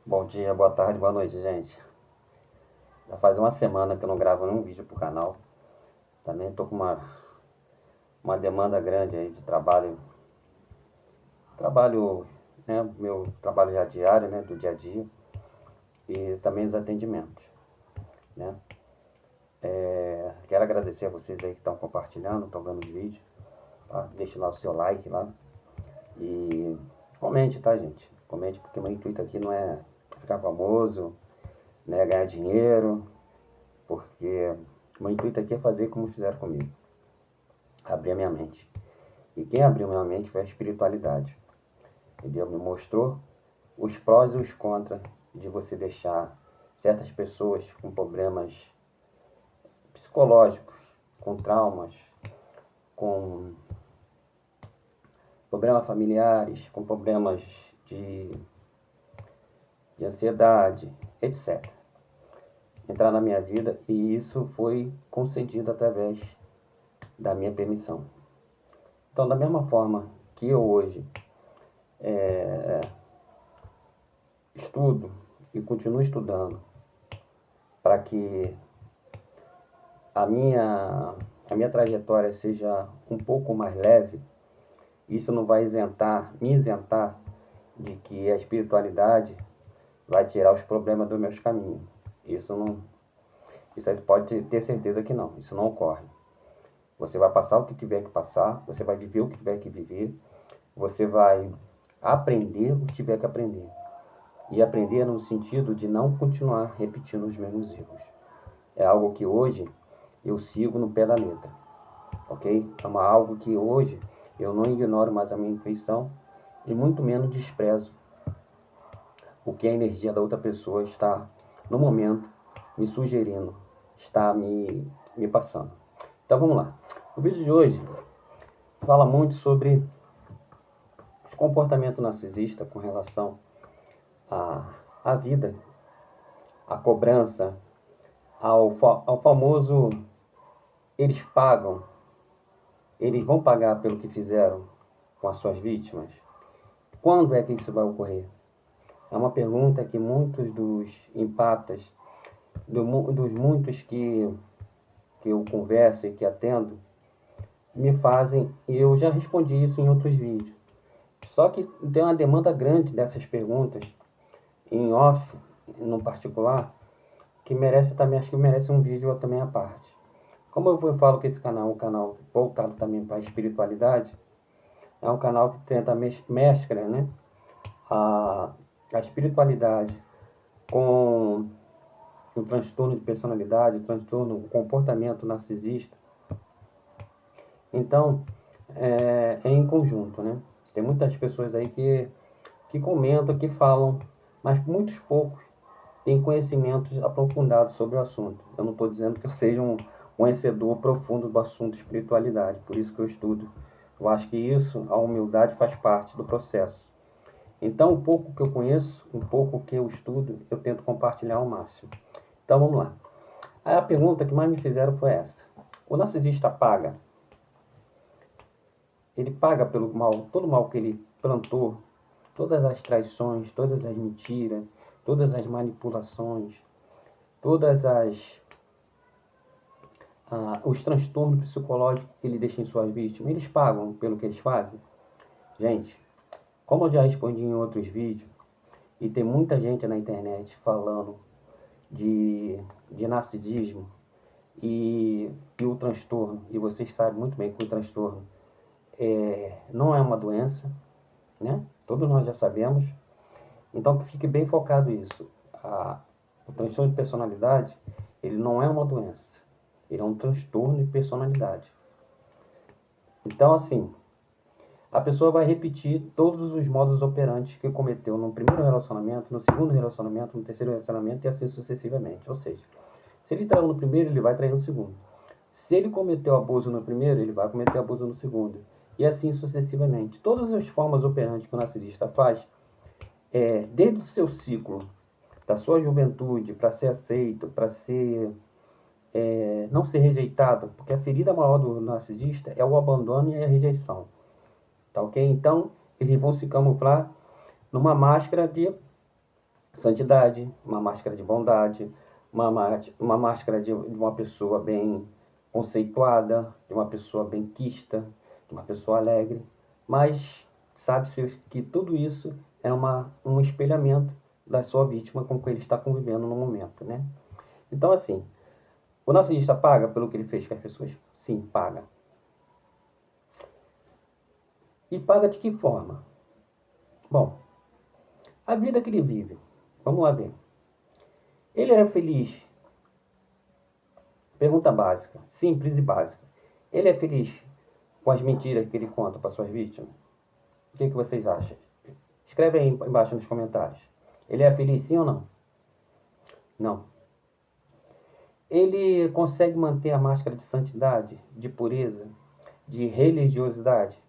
Bom dia, boa tarde, boa noite, gente. Já faz uma semana que eu não gravo nenhum vídeo pro canal. Também tô com uma demanda grande aí de trabalho. Trabalho, né? Meu trabalho já diário, né? Do dia a dia. E também os atendimentos, né? Quero agradecer a vocês aí que estão compartilhando, estão vendo os vídeos. Tá? Deixe lá o seu like lá. E comente, tá, gente? Comente, porque meu intuito aqui não é ficar famoso, né? Ganhar dinheiro. Porque meu intuito aqui é fazer como fizeram comigo. Abrir a minha mente. E quem abriu minha mente foi a espiritualidade. Entendeu? Me mostrou os prós e os contras de você deixar certas pessoas com problemas psicológicos, com traumas, com problemas familiares, com problemas de, de ansiedade, etc. Entrar na minha vida, e isso foi concedido através da minha permissão. Então, da mesma forma que eu hoje estudo e continuo estudando para que a minha trajetória seja um pouco mais leve, isso não vai me isentar de que a espiritualidade vai tirar os problemas dos meus caminhos. Isso não, isso aí pode ter certeza que não, isso não ocorre. Você vai passar o que tiver que passar, você vai viver o que tiver que viver, você vai aprender o que tiver que aprender. E aprender no sentido de não continuar repetindo os mesmos erros. É algo que hoje eu sigo no pé da letra, ok? É algo que hoje eu não ignoro mais a minha intuição e muito menos desprezo o que a energia da outra pessoa está, no momento, me sugerindo, está me passando. Então vamos lá. O vídeo de hoje fala muito sobre os comportamentos narcisistas com relação à vida, à cobrança, ao famoso eles pagam, eles vão pagar pelo que fizeram com as suas vítimas. Quando é que isso vai ocorrer? É uma pergunta que muitos dos empatas, dos muitos que eu converso e que atendo, me fazem, e eu já respondi isso em outros vídeos. Só que tem uma demanda grande dessas perguntas, em off, no particular, que merece também, acho que merece um vídeo também à parte. Como eu falo que esse canal é um canal voltado também para a espiritualidade, é um canal que tenta mescla, né, a espiritualidade com o transtorno de personalidade, transtorno, o comportamento narcisista. Então, é em conjunto, né? Tem muitas pessoas aí que comentam, que falam, mas muitos poucos têm conhecimentos aprofundados sobre o assunto. Eu não estou dizendo que eu seja um conhecedor profundo do assunto espiritualidade, por isso que eu estudo. Eu acho que isso, a humildade faz parte do processo. Então, o pouco que eu conheço, um pouco que eu estudo, eu tento compartilhar ao máximo. Então, vamos lá. Aí a pergunta que mais me fizeram foi essa. O narcisista paga? Ele paga pelo mal, todo o mal que ele plantou, todas as traições, todas as mentiras, todas as manipulações, todas os transtornos psicológicos que ele deixa em suas vítimas, eles pagam pelo que eles fazem? Gente, como eu já respondi em outros vídeos, e tem muita gente na internet falando de narcisismo e o transtorno, e vocês sabem muito bem que o transtorno não é uma doença, né? Todos nós já sabemos. Então, que fique bem focado isso. O transtorno de personalidade, ele não é uma doença. Ele é um transtorno de personalidade. Então, assim, a pessoa vai repetir todos os modos operantes que cometeu no primeiro relacionamento, no segundo relacionamento, no terceiro relacionamento e assim sucessivamente. Ou seja, se ele traiu no primeiro, ele vai trair no segundo. Se ele cometeu abuso no primeiro, ele vai cometer abuso no segundo. E assim sucessivamente. Todas as formas operantes que o narcisista faz, desde o seu ciclo, da sua juventude, para ser aceito, para ser não ser rejeitado, porque a ferida maior do narcisista é o abandono e a rejeição. Tá ok? Então, eles vão se camuflar numa máscara de santidade, uma máscara de bondade, uma máscara de uma pessoa bem conceituada, de uma pessoa bem quista, de uma pessoa alegre. Mas sabe-se que tudo isso é um espelhamento da sua vítima com que ele está convivendo no momento, né? Então, assim, o narcisista paga pelo que ele fez com as pessoas? Sim, paga. E paga de que forma? Bom, a vida que ele vive, vamos lá ver. Ele era feliz? Pergunta básica, simples e básica. Ele é feliz com as mentiras que ele conta para suas vítimas? O que vocês acham? Escreve aí embaixo nos comentários. Ele é feliz sim ou não? Não. Ele consegue manter a máscara de santidade, de pureza, de religiosidade?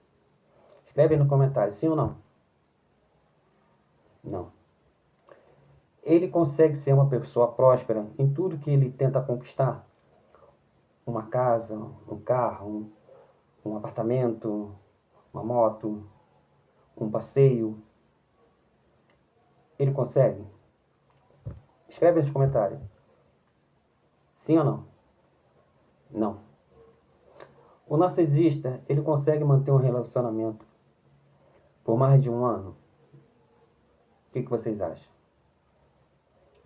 Escreve aí no comentário, sim ou não? Não. Ele consegue ser uma pessoa próspera em tudo que ele tenta conquistar? Uma casa, um carro, um apartamento, uma moto, um passeio. Ele consegue? Escreve nos comentários. Sim ou não? Não. O narcisista, ele consegue manter um relacionamento por mais de um ano? O que vocês acham?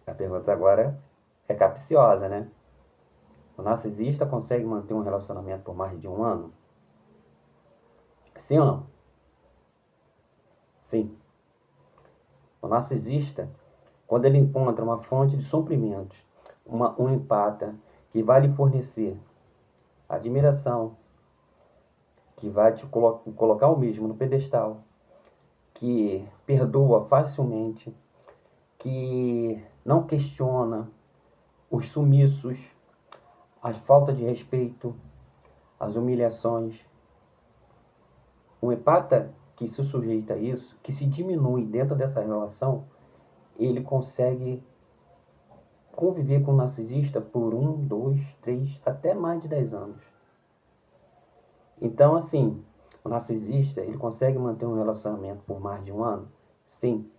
A pergunta agora é capciosa, né? O narcisista consegue manter um relacionamento por mais de um ano? Sim ou não? Sim. O narcisista, quando ele encontra uma fonte de suprimentos, um empata que vai lhe fornecer admiração, que vai te colocar o mesmo no pedestal, que perdoa facilmente, que não questiona os sumiços, as faltas de respeito, as humilhações. Um empata que se sujeita a isso, que se diminui dentro dessa relação, ele consegue conviver com o narcisista por 1, 2, 3, até mais de 10 anos. Então, assim, o narcisista, ele consegue manter um relacionamento por mais de um ano? Sim,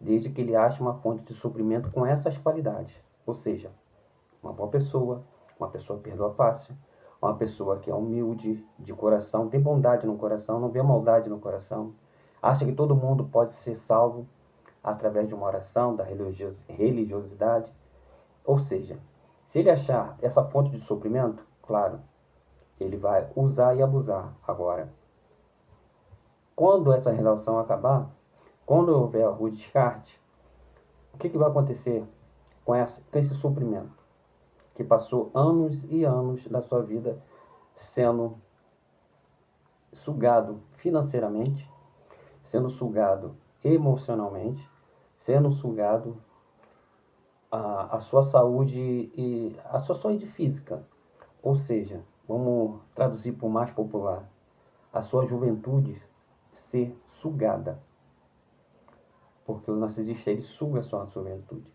desde que ele ache uma fonte de suprimento com essas qualidades. Ou seja, uma boa pessoa, uma pessoa que perdoa fácil, uma pessoa que é humilde de coração, tem bondade no coração, não vê maldade no coração, acha que todo mundo pode ser salvo através de uma oração, da religiosidade. Ou seja, se ele achar essa fonte de suprimento, claro, ele vai usar e abusar. Agora, quando essa relação acabar, quando houver o descarte, o que vai acontecer com esse suprimento? Que passou anos e anos da sua vida sendo sugado financeiramente, sendo sugado emocionalmente, sendo sugado a sua saúde e a sua saúde física. Ou seja, vamos traduzir por mais popular, a sua juventude ser sugada. Porque o narcisista, ele suga a sua juventude.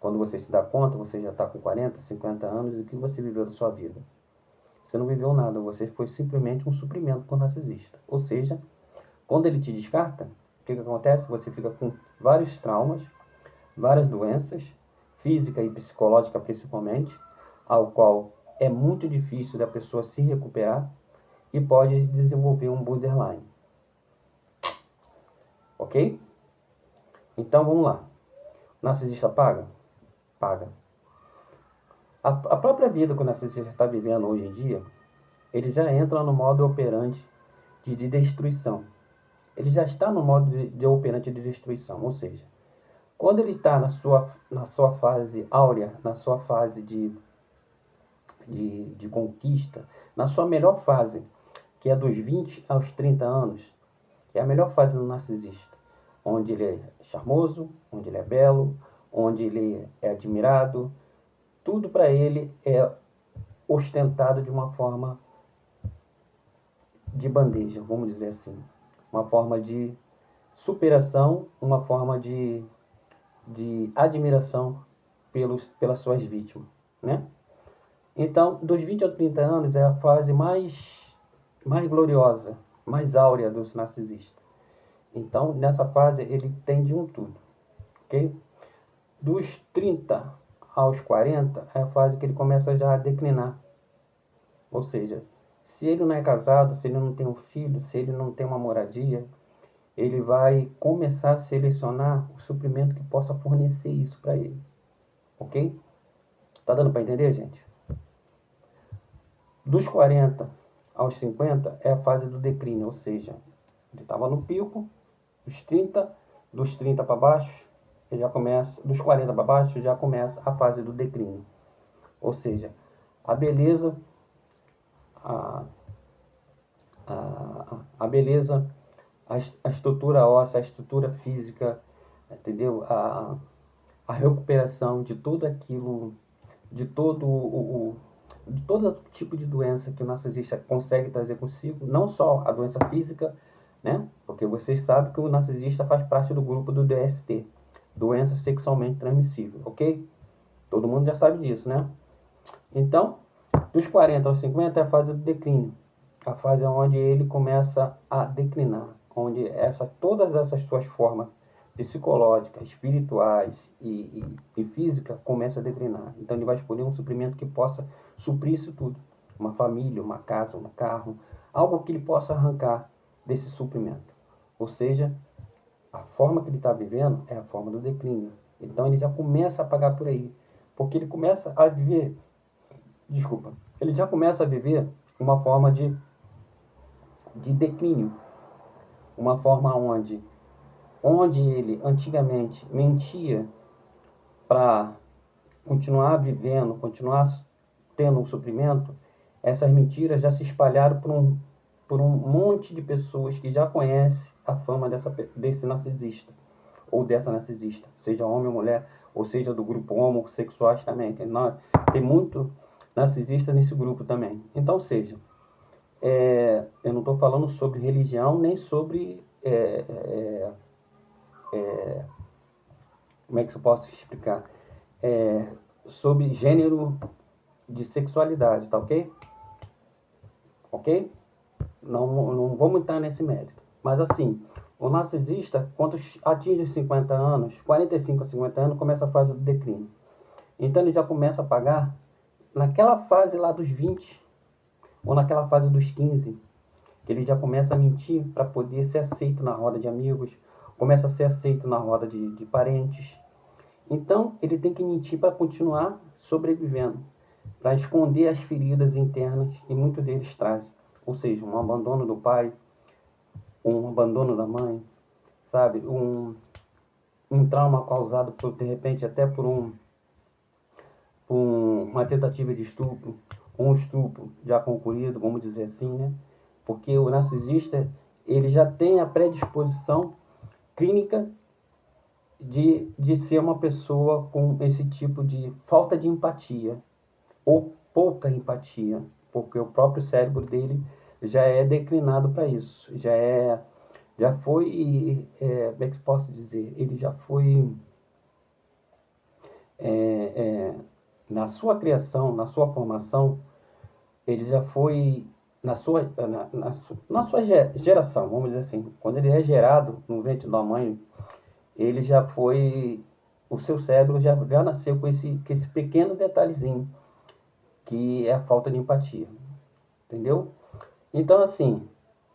Quando você se dá conta, você já está com 40, 50 anos, e o que você viveu da sua vida? Você não viveu nada, você foi simplesmente um suprimento para o narcisista. Ou seja, quando ele te descarta, o que acontece? Você fica com vários traumas, várias doenças, física e psicológica principalmente, ao qual é muito difícil da pessoa se recuperar e pode desenvolver um borderline. Ok? Então vamos lá. O narcisista paga? Paga. A própria vida que o narcisista está vivendo hoje em dia, ele já entra no modo operante de destruição. Ele já está no modo de operante de destruição. Ou seja, quando ele está na sua fase áurea, na sua fase de conquista, na sua melhor fase, que é dos 20 aos 30 anos, é a melhor fase do narcisista, onde ele é charmoso, onde ele é belo, onde ele é admirado, tudo para ele é ostentado de uma forma de bandeja, vamos dizer assim, uma forma de superação, uma forma de admiração pelas suas vítimas, né? Então, dos 20 aos 30 anos é a fase mais gloriosa, mais áurea do narcisista. Então, nessa fase, ele tem de um tudo, ok? Dos 30 aos 40 é a fase que ele começa já a declinar. Ou seja, se ele não é casado, se ele não tem um filho, se ele não tem uma moradia, ele vai começar a selecionar o suprimento que possa fornecer isso para ele. Ok? Tá dando para entender, gente? Dos 40 aos 50 é a fase do declínio, ou seja, ele estava no pico, dos 30 para baixo, ele já começa, dos 40 para baixo, já começa a fase do declínio. Ou seja, a beleza, a, a beleza, a estrutura óssea, a estrutura física, entendeu? A recuperação de tudo aquilo, de de todo tipo de doença que o narcisista consegue trazer consigo, não só a doença física, né? Porque vocês sabem que o narcisista faz parte do grupo do DST, doença sexualmente transmissível, ok? Todo mundo já sabe disso, né? Então, dos 40 aos 50 é a fase do declínio, a fase onde ele começa a declinar, onde todas essas suas formas psicológicas, espirituais e física começam a declinar. Então ele vai escolher um suprimento que possa suprir isso tudo. Uma família, uma casa, um carro, algo que ele possa arrancar desse suprimento. Ou seja, a forma que ele está vivendo é a forma do declínio. Então ele já começa a pagar por aí. Porque ele começa a viver, ele já começa a viver uma forma de declínio. Uma forma onde ele antigamente mentia para continuar vivendo, continuar tendo um suprimento, essas mentiras já se espalharam por um monte de pessoas que já conhecem a fama desse narcisista, ou dessa narcisista, seja homem ou mulher, ou seja do grupo homossexuais também, que tem muito narcisista nesse grupo também. Então, seja, eu não estou falando sobre religião, nem sobre como é que eu posso explicar? Sobre gênero de sexualidade, tá ok? Ok? Não vamos entrar nesse mérito. Mas assim, o narcisista, quando atinge os 50 anos, 45 a 50 anos, começa a fase do declínio. Então ele já começa a pagar naquela fase lá dos 20, ou naquela fase dos 15, que ele já começa a mentir para poder ser aceito na roda de amigos, começa a ser aceito na roda de parentes. Então, ele tem que mentir para continuar sobrevivendo, para esconder as feridas internas que muitos deles trazem. Ou seja, um abandono do pai, um abandono da mãe, sabe? Um trauma causado, de repente, até por uma tentativa de estupro, um estupro já concluído, vamos dizer assim, né? Porque o narcisista, ele já tem a predisposição clínica de ser uma pessoa com esse tipo de falta de empatia ou pouca empatia, porque o próprio cérebro dele já é declinado para isso, já foi, como é que posso dizer, ele já foi, na sua criação, na sua formação, ele já foi, na sua geração, vamos dizer assim, quando ele é gerado no ventre da mãe, ele já foi, o seu cérebro já nasceu com esse pequeno detalhezinho, que é a falta de empatia, entendeu? Então, assim,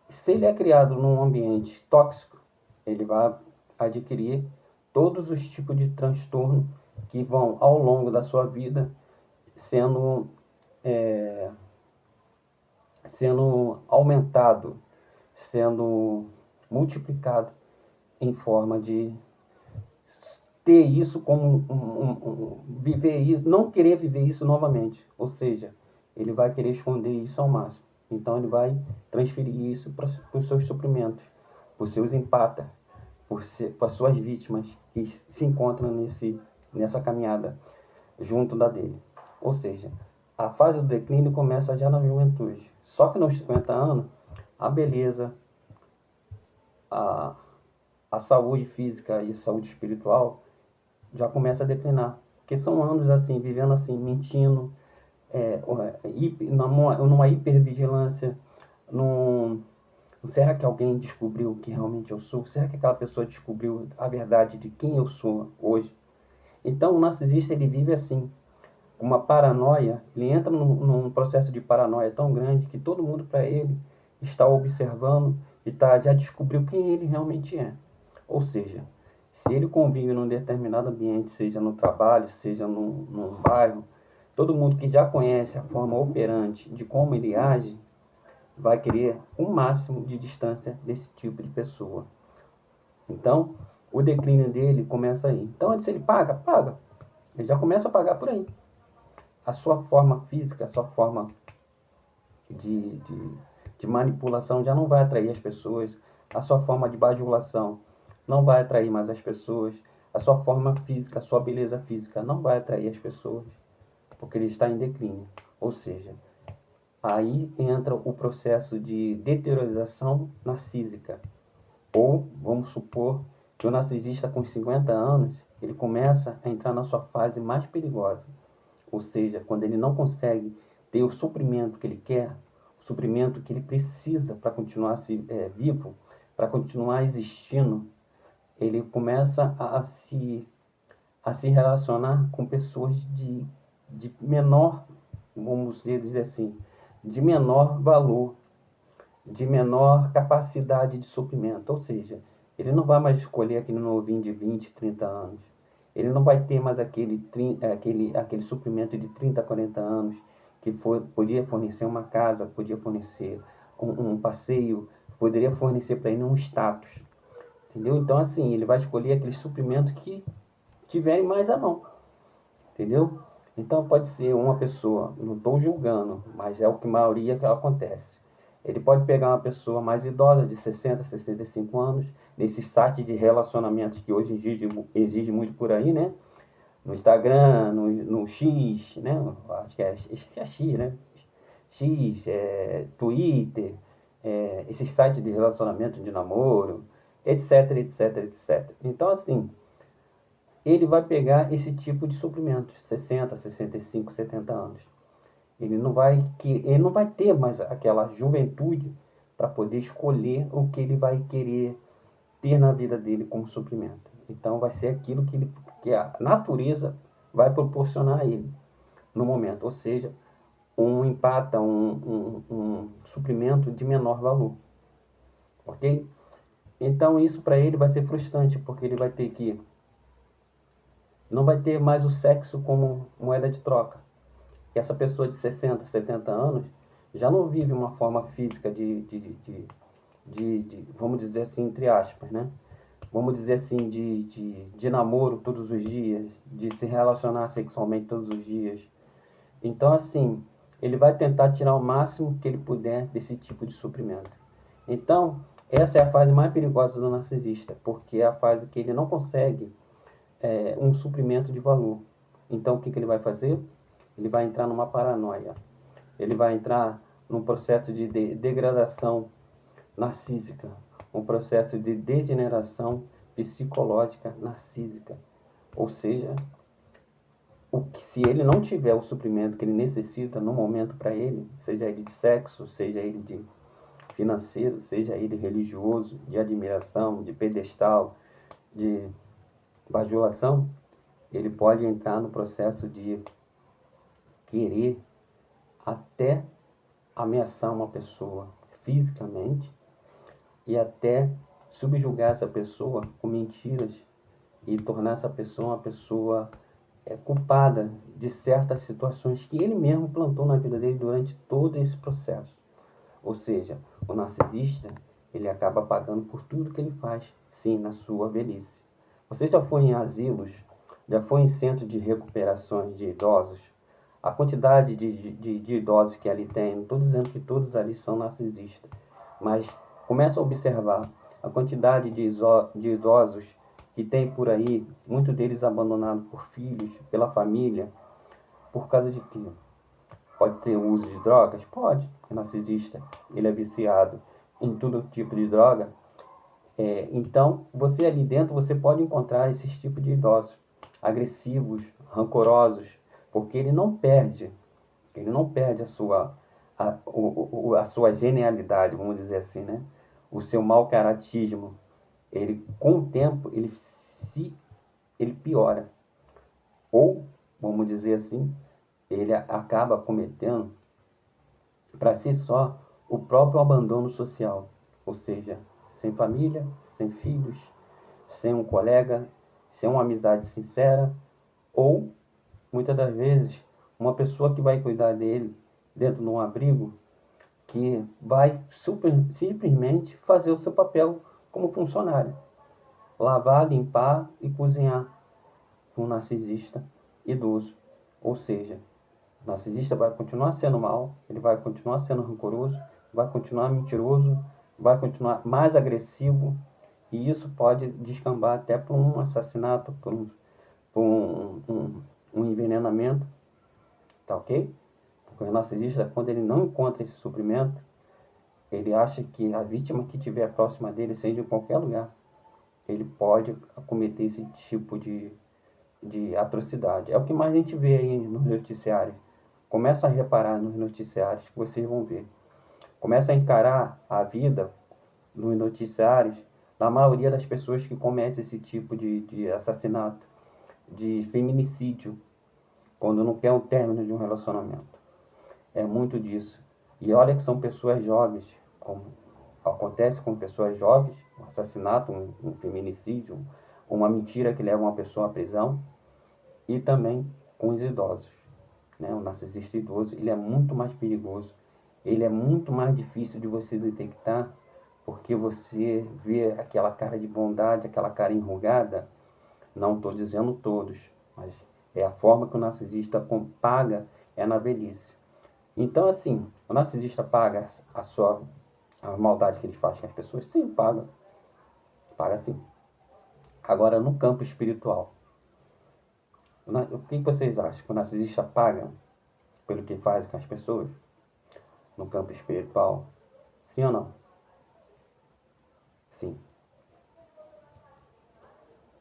se ele é criado num ambiente tóxico, ele vai adquirir todos os tipos de transtorno que vão, ao longo da sua vida, sendo aumentado, sendo multiplicado em forma de ter isso como viver isso, não querer viver isso novamente. Ou seja, ele vai querer esconder isso ao máximo. Então ele vai transferir isso para os seus suprimentos, para os seus empatas, para as suas vítimas que se encontram nessa caminhada junto da dele. Ou seja, a fase do declínio começa já na juventude. Só que nos 50 anos, a beleza, a saúde física e saúde espiritual já começa a declinar. Porque são anos assim, vivendo assim, mentindo, numa hipervigilância, será que alguém descobriu o que realmente eu sou? Será que aquela pessoa descobriu a verdade de quem eu sou hoje? Então, o narcisista, ele vive assim, com uma paranoia, ele entra num processo de paranoia tão grande que todo mundo para ele está observando e já descobriu quem ele realmente é. Ou seja, se ele convive num determinado ambiente, seja no trabalho, seja num bairro, todo mundo que já conhece a forma operante de como ele age, vai querer o máximo de distância desse tipo de pessoa. Então, o declínio dele começa aí. Então, antes ele paga, ele já começa a pagar por aí. A sua forma física, a sua forma de, de, de manipulação já não vai atrair as pessoas, a sua forma de bajulação não vai atrair mais as pessoas, a sua forma física, a sua beleza física não vai atrair as pessoas, porque ele está em declínio. Ou seja, aí entra o processo de deteriorização narcísica. Ou, vamos supor, que o narcisista com 50 anos, ele começa a entrar na sua fase mais perigosa. Ou seja, quando ele não consegue ter o suprimento que ele quer, o suprimento que ele precisa para continuar vivo, para continuar existindo, ele começa a se relacionar com pessoas de menor, vamos dizer assim, de menor valor, de menor capacidade de suprimento. Ou seja, ele não vai mais escolher aquele novinho de 20, 30 anos. Ele não vai ter mais aquele suprimento de 30, 40 anos que podia fornecer uma casa, podia fornecer um passeio, poderia fornecer para ele um status. Entendeu? Então, assim, ele vai escolher aquele suprimento que tiverem mais à mão. Entendeu? Então, pode ser uma pessoa, não estou julgando, mas é o que a maioria que acontece. Ele pode pegar uma pessoa mais idosa, de 60, 65 anos, nesse site de relacionamentos que hoje exige muito por aí, né? No Instagram, no X, né? Acho que é X, né? X, Twitter, esses sites de relacionamento, de namoro, etc, etc, etc. Então, assim, ele vai pegar esse tipo de suprimento, 60, 65, 70 anos. Ele não vai ter mais aquela juventude para poder escolher o que ele vai querer ter na vida dele como suprimento. Então vai ser aquilo que a natureza vai proporcionar a ele no momento, ou seja, um suprimento de menor valor, ok? Então isso para ele vai ser frustrante, porque ele vai ter que não vai ter mais o sexo como moeda de troca. Que essa pessoa de 60, 70 anos já não vive uma forma física vamos dizer assim, entre aspas, né? Vamos dizer assim, de namoro todos os dias, de se relacionar sexualmente todos os dias. Então, assim, ele vai tentar tirar o máximo que ele puder desse tipo de suprimento. Então, essa é a fase mais perigosa do narcisista, porque é a fase que ele não consegue um suprimento de valor. Então, o que ele vai fazer? Ele vai entrar numa paranoia. Ele vai entrar num processo de degradação narcísica, um processo de degeneração psicológica narcísica. Ou seja, se ele não tiver o suprimento que ele necessita no momento para ele, seja ele de sexo, seja ele de financeiro, seja ele religioso, de admiração, de pedestal, de bajulação, ele pode entrar no processo de querer até ameaçar uma pessoa fisicamente e até subjugar essa pessoa com mentiras e tornar essa pessoa uma pessoa culpada de certas situações que ele mesmo plantou na vida dele durante todo esse processo. Ou seja, o narcisista, ele acaba pagando por tudo que ele faz, sim, na sua velhice. Você já foi em asilos, já foi em centro de recuperações de idosos? A quantidade de idosos que ali tem, não estou dizendo que todos ali são narcisistas, mas começa a observar a quantidade de idosos que tem por aí, muitos deles abandonados por filhos, pela família, por causa de quê? Pode ter o uso de drogas? Pode. O narcisista, ele é viciado em todo tipo de droga. Então, você ali dentro, você pode encontrar esses tipos de idosos, agressivos, rancorosos, porque ele não perde a sua genialidade, vamos dizer assim, né? O seu mau caratismo. Ele, com o tempo, ele piora. Ou, vamos dizer assim, ele acaba cometendo para si só o próprio abandono social, ou seja, sem família, sem filhos, sem um colega, sem uma amizade sincera, ou, muitas das vezes, uma pessoa que vai cuidar dele dentro de um abrigo, que vai simplesmente fazer o seu papel como funcionário, lavar, limpar e cozinhar um narcisista idoso. Ou seja, o narcisista vai continuar sendo mal, ele vai continuar sendo rancoroso, vai continuar mentiroso, vai continuar mais agressivo, e isso pode descambar até por um assassinato, por um envenenamento, tá ok? Porque o narcisista, quando ele não encontra esse suprimento, ele acha que a vítima que estiver próxima dele, seja em qualquer lugar, ele pode cometer esse tipo de atrocidade. É o que mais a gente vê aí nos noticiários. Começa a reparar nos noticiários que vocês vão ver. Começa a encarar a vida nos noticiários da maioria das pessoas que cometem esse tipo de assassinato, de feminicídio, quando não quer o término de um relacionamento. É muito disso. E olha que são pessoas jovens, como acontece com pessoas jovens, um assassinato, um feminicídio, uma mentira que leva uma pessoa à prisão, e também com os idosos. Né? O narcisista idoso, ele é muito mais perigoso, ele é muito mais difícil de você detectar, porque você vê aquela cara de bondade, aquela cara enrugada. Não estou dizendo todos, mas é a forma que o narcisista paga, é na velhice. Então, assim, o narcisista paga a maldade que ele faz com as pessoas? Sim, paga. Paga sim. Agora, no campo espiritual, o que vocês acham? Que o narcisista paga pelo que faz com as pessoas? No campo espiritual? Sim ou não? Sim.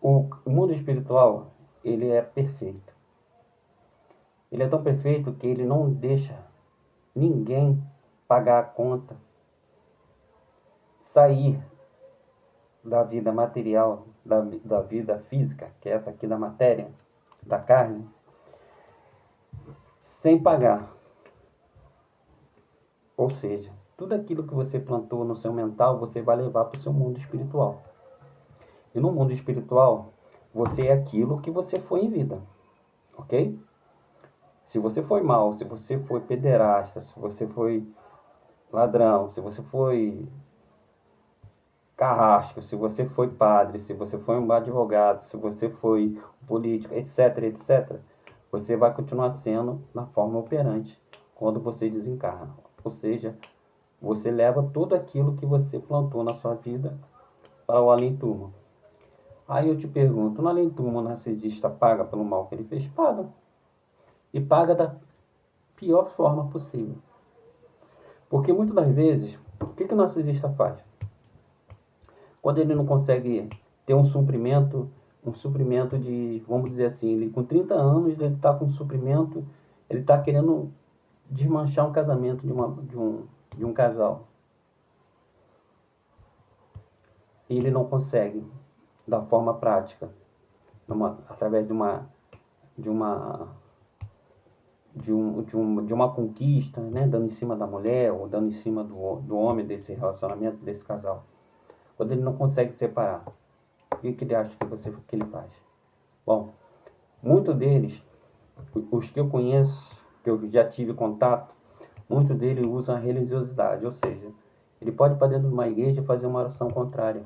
O mundo espiritual, ele é perfeito. Ele é tão perfeito que ele não deixa ninguém pagar a conta, sair da vida material, da vida física, que é essa aqui da matéria, da carne, sem pagar. Ou seja, tudo aquilo que você plantou no seu mental, você vai levar para o seu mundo espiritual. E no mundo espiritual, você é aquilo que você foi em vida, ok? Se você foi mal, se você foi pederasta, se você foi ladrão, se você foi carrasco, se você foi padre, se você foi um advogado, se você foi político, etc, etc, você vai continuar sendo na forma operante quando você desencarna. Ou seja, você leva tudo aquilo que você plantou na sua vida para o além-túmulo. Aí eu te pergunto, no além-túmulo o narcisista paga pelo mal que ele fez? Paga. E paga da pior forma possível. Porque muitas das vezes, o que o narcisista faz? Quando ele não consegue ter um suprimento de, vamos dizer assim, ele com 30 anos, ele está com um suprimento, ele está querendo desmanchar um casamento de um casal. E ele não consegue, da forma prática, através de uma conquista, né, dando em cima da mulher ou dando em cima do homem desse relacionamento, desse casal. Quando ele não consegue separar, o que ele acha que ele faz? Bom, muitos deles, os que eu conheço, que eu já tive contato, muitos deles usam a religiosidade, ou seja, ele pode ir para dentro de uma igreja e fazer uma oração contrária.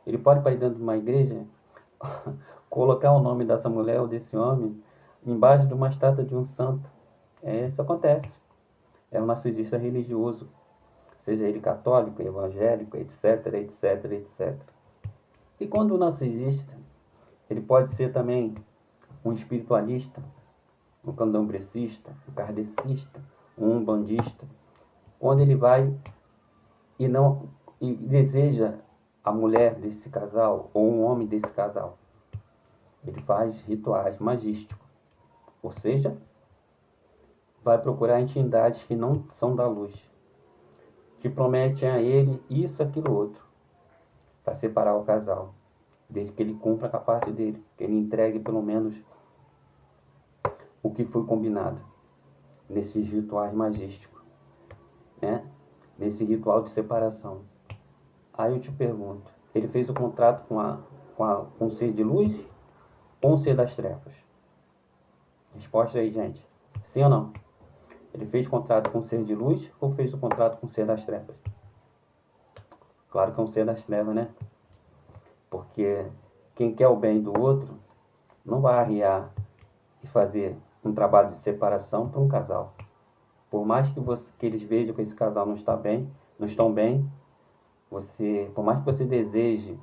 Ele pode ir para dentro de uma igreja, colocar o nome dessa mulher ou desse homem embaixo de uma estátua de um santo. Isso acontece. É um narcisista religioso, seja ele católico, evangélico, etc, etc, etc. E quando o narcisista, ele pode ser também um espiritualista, um candomblecista, um kardecista, um umbandista, quando ele vai e não e deseja a mulher desse casal ou um homem desse casal, ele faz rituais magísticos, ou seja, vai procurar entidades que não são da luz, que prometem a ele isso, aquilo, outro, para separar o casal, desde que ele cumpra com a parte dele, que ele entregue pelo menos o que foi combinado nesses rituais magísticos, né? Nesse ritual de separação. Aí eu te pergunto, ele fez o contrato com o ser de luz ou o ser das trevas? Resposta aí, gente. Sim ou não? Ele fez contrato com o ser de luz ou fez o contrato com o ser das trevas? Claro que é um ser das trevas, né? Porque quem quer o bem do outro não vai arriar e fazer um trabalho de separação para um casal. Por mais que eles vejam que esse casal não está bem, não estão bem, por mais que você deseje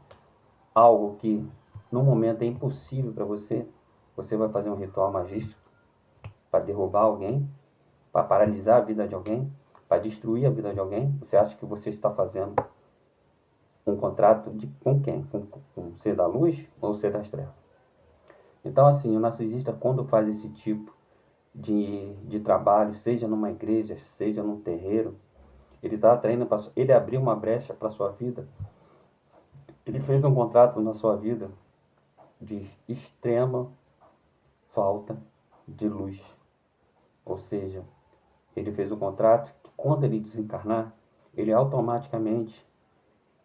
algo que no momento é impossível para você, você vai fazer um ritual magístico para derrubar alguém, para paralisar a vida de alguém, para destruir a vida de alguém. Você acha que você está fazendo um contrato com quem? Com o ser da luz ou o ser das trevas? Então, assim, o narcisista, quando faz esse tipo de trabalho, seja numa igreja, seja num terreiro, ele está atraindo, ele abriu uma brecha para a sua vida, ele fez um contrato na sua vida de extrema falta de luz. Ou seja, ele fez um contrato que quando ele desencarnar, ele automaticamente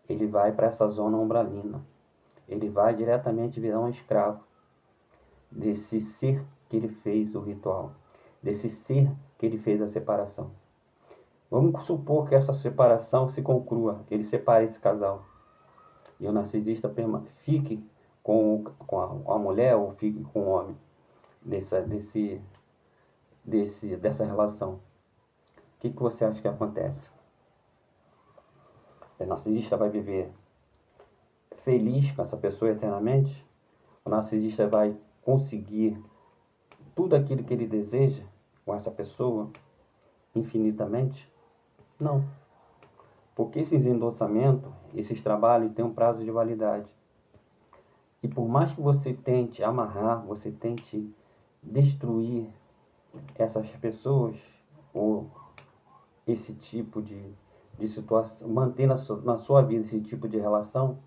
ele vai para essa zona umbralina. Ele vai diretamente virar um escravo desse ser que ele fez o ritual, desse ser que ele fez a separação. Vamos supor que essa separação se conclua, ele separe esse casal e o narcisista fique com a mulher ou fique com o homem dessa relação. O que você acha que acontece? O narcisista vai viver feliz com essa pessoa eternamente? O narcisista vai conseguir tudo aquilo que ele deseja com essa pessoa infinitamente? Não. Porque esses endossamentos, esses trabalhos têm um prazo de validade. E por mais que você tente amarrar, você tente destruir essas pessoas ou esse tipo de situação, manter na sua vida esse tipo de relação,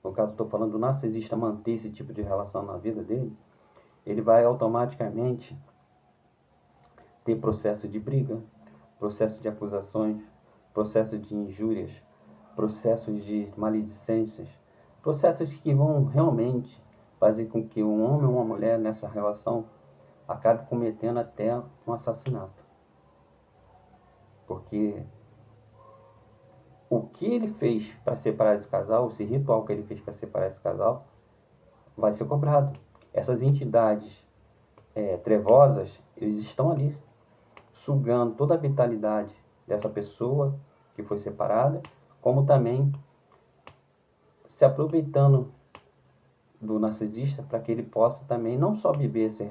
no caso estou falando do narcisista manter esse tipo de relação na vida dele, ele vai automaticamente ter processo de briga, processo de acusações, processo de injúrias, processos de maledicências, processos que vão realmente fazer com que um homem ou uma mulher nessa relação acabe cometendo até um assassinato. Porque o que ele fez para separar esse casal, esse ritual que ele fez para separar esse casal, vai ser cobrado. Essas entidades trevosas, eles estão ali, sugando toda a vitalidade dessa pessoa que foi separada, como também se aproveitando do narcisista para que ele possa também não só viver esse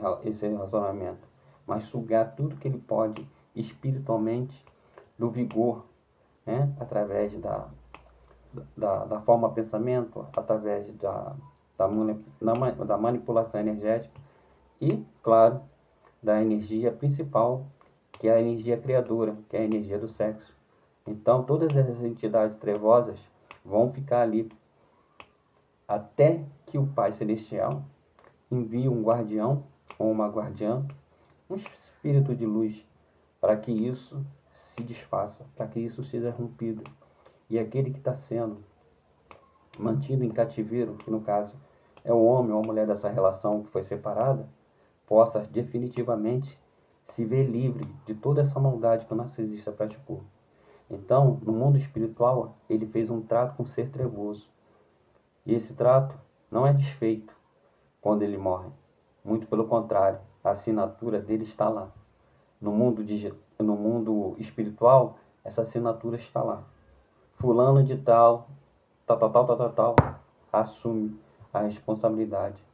relacionamento, mas sugar tudo que ele pode espiritualmente do vigor, né? Através da forma pensamento, através da manipulação energética e, claro, da energia principal, que é a energia criadora, que é a energia do sexo. Então, todas essas entidades trevosas vão ficar ali até que o Pai Celestial envie um guardião ou uma guardiã, um espírito de luz, para que isso se desfaça, para que isso seja rompido. E aquele que está sendo mantido em cativeiro, que no caso é o homem ou a mulher dessa relação que foi separada, possa definitivamente se ver livre de toda essa maldade que o narcisista praticou. Então, no mundo espiritual, ele fez um trato com o ser trevoso. E esse trato não é desfeito quando ele morre. Muito pelo contrário, a assinatura dele está lá. No mundo espiritual, essa assinatura está lá. Fulano de tal, tal, assume a responsabilidade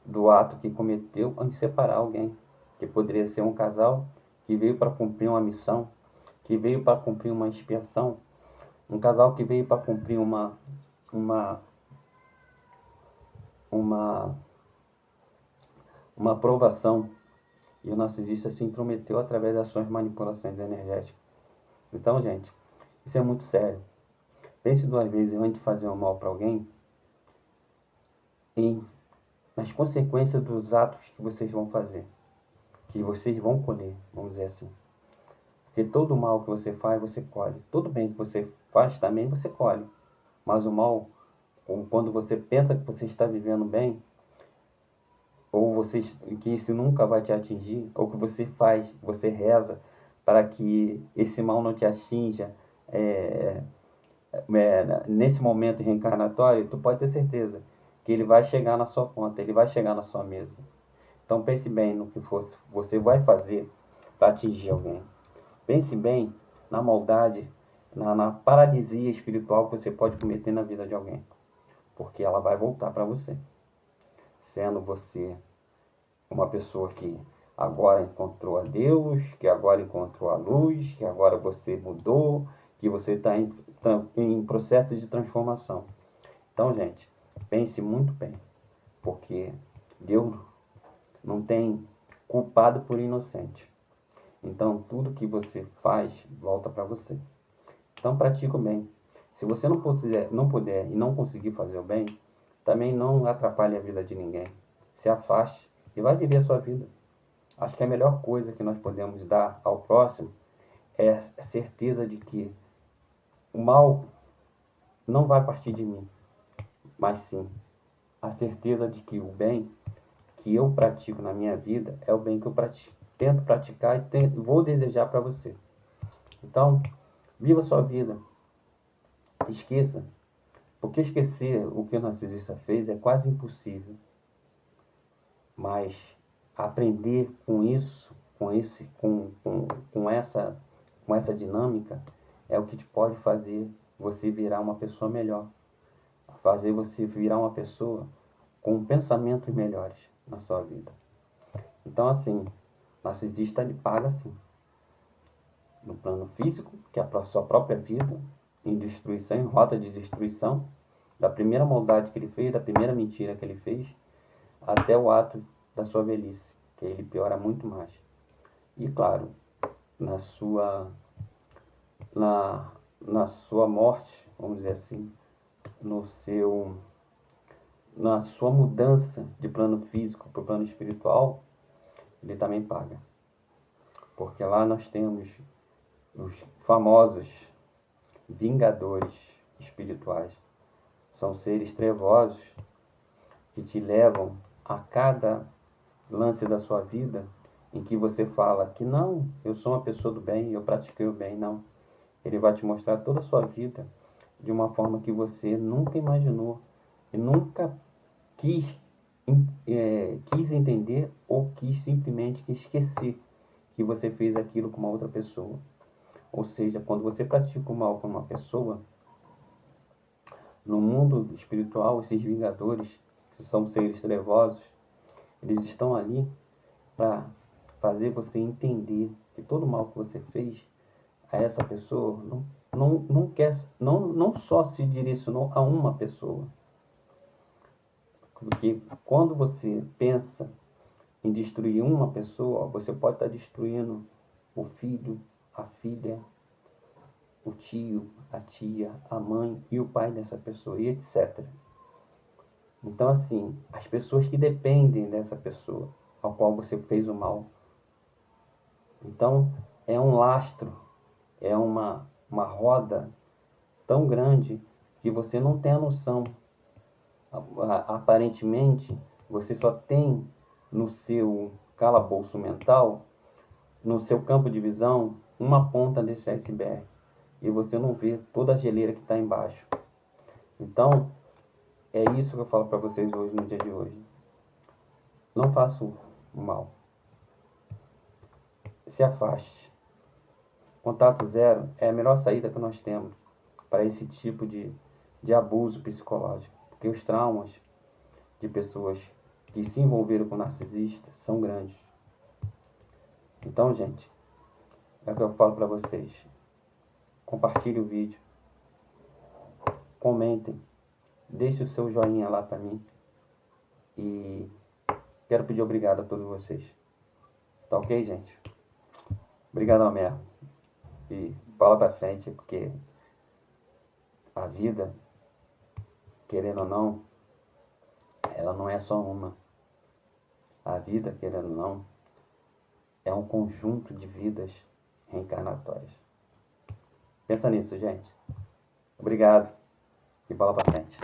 do ato que cometeu em separar alguém, que poderia ser um casal que veio para cumprir uma missão, que veio para cumprir uma expiação, um casal que veio para cumprir uma aprovação, e o narcisista se intrometeu através das suas manipulações energéticas. Então, gente, isso é muito sério. Pense duas vezes antes de fazer um mal para alguém nas consequências dos atos que vocês vão fazer. que vocês vão colher, vamos dizer assim. Porque todo o mal que você faz, você colhe. Todo bem que você faz também, você colhe. Mas o mal, quando você pensa que você está vivendo bem, ou você, que isso nunca vai te atingir, ou que você faz, você reza para que esse mal não te atinja, é, nesse momento reencarnatório, tu pode ter certeza que ele vai chegar na sua conta, ele vai chegar na sua mesa. Então pense bem no que você vai fazer para atingir alguém. Pense bem na maldade, na paralisia espiritual que você pode cometer na vida de alguém. Porque ela vai voltar para você. Sendo você uma pessoa que agora encontrou a Deus, que agora encontrou a luz, que agora você mudou, que você está em processo de transformação. Então, gente, pense muito bem, porque Deus não tem culpado por inocente. Então, tudo que você faz volta para você. Então, pratique o bem. Se você não puder e não conseguir fazer o bem, também não atrapalhe a vida de ninguém. Se afaste e vai viver a sua vida. Acho que a melhor coisa que nós podemos dar ao próximo é a certeza de que o mal não vai partir de mim, mas sim a certeza de que o bem que eu pratico na minha vida é o bem que eu tento praticar e vou desejar para você. Então, viva a sua vida. Esqueça, porque esquecer o que o narcisista fez é quase impossível. Mas aprender com isso, com essa dinâmica, é o que te pode fazer você virar uma pessoa melhor. Fazer você virar uma pessoa com pensamentos melhores na sua vida. Então, assim, narcisista ele paga sim. No plano físico, que é a sua própria vida, em destruição, em rota de destruição, da primeira maldade que ele fez, da primeira mentira que ele fez, até o ato da sua velhice, que ele piora muito mais. E claro, na sua, na sua morte, vamos dizer assim, na sua mudança de plano físico para o plano espiritual, ele também paga. Porque lá nós temos os famosos vingadores espirituais. São seres trevosos que te levam a cada lance da sua vida em que você fala que não, eu sou uma pessoa do bem, eu pratiquei o bem, não. Ele vai te mostrar toda a sua vida de uma forma que você nunca imaginou e nunca quis, quis entender ou quis simplesmente esquecer que você fez aquilo com uma outra pessoa. Ou seja, quando você pratica o mal com uma pessoa, no mundo espiritual, esses vingadores, que são seres trevosos, eles estão ali para fazer você entender que todo o mal que você fez a essa pessoa não só se direcionou a uma pessoa. Porque quando você pensa em destruir uma pessoa, você pode estar destruindo o filho, a filha, o tio, a tia, a mãe e o pai dessa pessoa, e etc. Então, assim, as pessoas que dependem dessa pessoa ao qual você fez o mal. Então, é um lastro, é uma roda tão grande que você não tem a noção. Aparentemente, você só tem no seu calabouço mental, no seu campo de visão, uma ponta desse iceberg. E você não vê toda a geleira que está embaixo. Então, é isso que eu falo para vocês hoje, no dia de hoje. Não faça o mal. Se afaste. Contato zero é a melhor saída que nós temos para esse tipo de abuso psicológico. Porque os traumas de pessoas que se envolveram com narcisistas são grandes. Então, gente, é o que eu falo para vocês. Compartilhe o vídeo. Comentem. Deixe o seu joinha lá para mim. E quero pedir obrigado a todos vocês. Tá ok, gente? Obrigadão mesmo. E bola pra frente, porque a vida, querendo ou não, ela não é só uma. A vida, querendo ou não, é um conjunto de vidas reencarnatórias. Pensa nisso, gente. Obrigado e bola pra frente.